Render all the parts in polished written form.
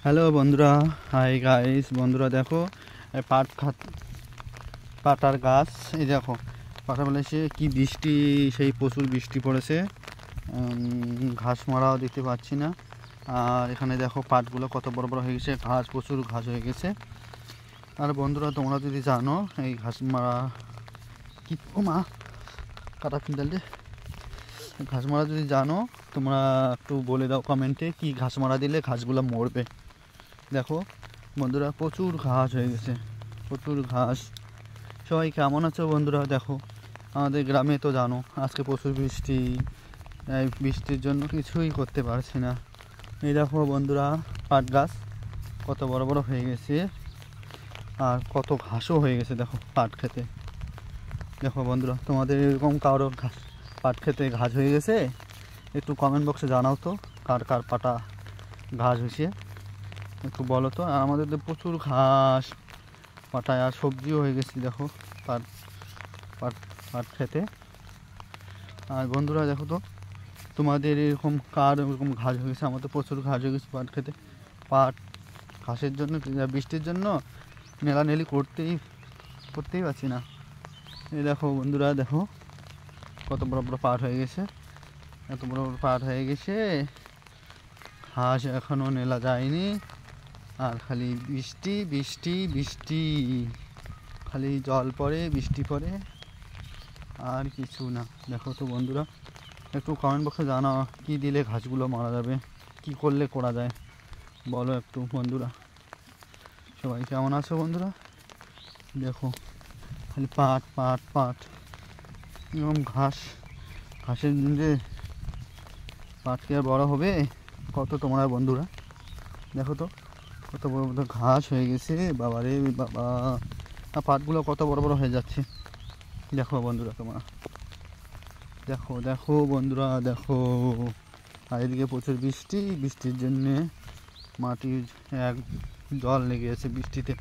Hello বন্ধুরা, hi guys. বন্ধুরা দেখো, পাটার গাছ। এই দেখো পাটা বলেছে কি বৃষ্টি, সেই প্রচুর বৃষ্টি পড়েছে। ঘাস মারাও দেখতে পাচ্ছি না। আর এখানে দেখো পাটগুলো কত বড় বড় হয়ে গেছে, প্রচুর ঘাস হয়ে গেছে। আর বন্ধুরা তোমরা যদি জানো এই ঘাস মারা কি, ও মা কাটা ফিন্ডালে, ঘাস মারা যদি জানো তোমরা একটু বলে দাও কমেন্টে, কি ঘাস মারা দিলে ঘাসগুলো মরবে। দেখো বন্ধুরা প্রচুর ঘাস হয়ে গেছে, প্রচুর ঘাস। সবাই কেমন আছো বন্ধুরা? দেখো আমাদের গ্রামে তো জানো আজকে প্রচুর বৃষ্টি, এই বৃষ্টির জন্য কিছুই করতে পারছি না। এই দেখো বন্ধুরা পাট গাছ কত বড় বড় হয়ে গেছে, আর কত ঘাসও হয়ে গেছে দেখো পাট খেতে। দেখো বন্ধুরা তোমাদের এরকম কারো পাট খেতে ঘাস হয়ে গেছে? একটু কমেন্ট বক্সে জানাও তো, কার কার পাটা ঘাস হয়েছে একটু বলো তো। আর আমাদের তো প্রচুর ঘাস পাটায়, আর সবজিও হয়ে গেছে দেখো পাট পাট পাট খেতে। আর বন্ধুরা দেখো তো তোমাদের এরকম কার এরকম ঘাস হয়ে গেছে? আমার তো প্রচুর ঘাস হয়ে গেছে পাট খেতে। পাট ঘাসের জন্য, বৃষ্টির জন্য নেলানেলি করতেই পারছি না। এই দেখো বন্ধুরা দেখো কত বড় বড় পাট হয়ে গেছে, এত বড় বড় পাট হয়ে গেছে, ঘাস এখনও নেলা যায়নি। আর খালি বৃষ্টি বৃষ্টি বৃষ্টি, খালি জল পড়ে বৃষ্টি পড়ে, আর কিছু না। দেখো তো বন্ধুরা একটু কমেন্ট বক্সে জানাও কি দিলে ঘাসগুলো মারা যাবে, কি করলে করা যায় বলো একটু বন্ধুরা। সবাই কেমন আছো বন্ধুরা? দেখো খালি পাট পাট পাট, এরকম ঘাসের যে পাট কি আর বড় হবে? কত তোমরা বন্ধুরা দেখো তো কত বড় বড় ঘাস হয়ে গেছে, বাবা রে বাবা। পাটগুলো কত বড় বড় হয়ে যাচ্ছে দেখো বন্ধুরা তোমরা। দেখো দেখো বন্ধুরা দেখো, আর এদিকে প্রচুর বৃষ্টির জন্যে মাটির এক জল লেগে গেছে বৃষ্টিতে।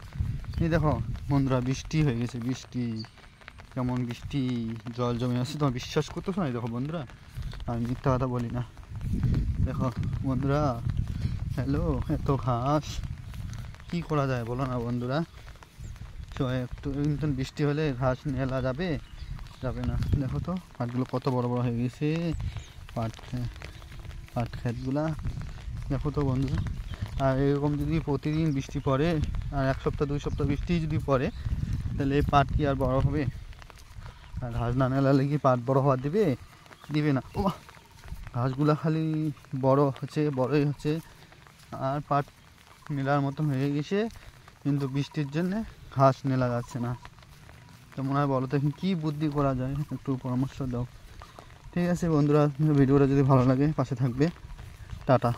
এই দেখো বন্ধুরা বৃষ্টি হয়ে গেছে, বৃষ্টি কেমন বৃষ্টি, জল জমে আসছে। তোমার বিশ্বাস করতেছো না? দেখো বন্ধুরা আমি মিথ্যা কথা বলি না। দেখো বন্ধুরা, হ্যালো, এত ঘাস কি করা যায় বলো না বন্ধুরা? সবাই একটু বৃষ্টি হলে ঘাস নেলা যাবে না। দেখো তো পাটগুলো কত বড় বড় হয়ে গেছে, পাট ক্ষেতগুলা দেখো তো বন্ধুরা। আর এরকম যদি প্রতিদিন বৃষ্টি পড়ে, আর এক সপ্তাহ 2 সপ্তাহ বৃষ্টি যদি পড়ে, তাহলে এই পাট কি আর বড় হবে? আর ঘাস না নেলালে কি পাট বড় হওয়া দিবে না। ও ঘাসগুলা খালি বড়ই হচ্ছে, আর পাট নেলার মতন হয়ে গেছে, কিন্তু বৃষ্টির জন্যে ঘাস নেলা যাচ্ছে না। কেমন হয় বলো তো, এখন কী বুদ্ধি করা যায় একটু পরামর্শ দাও। ঠিক আছে বন্ধুরা, ভিডিওটা যদি ভালো লাগে পাশে থাকবে। টাটা।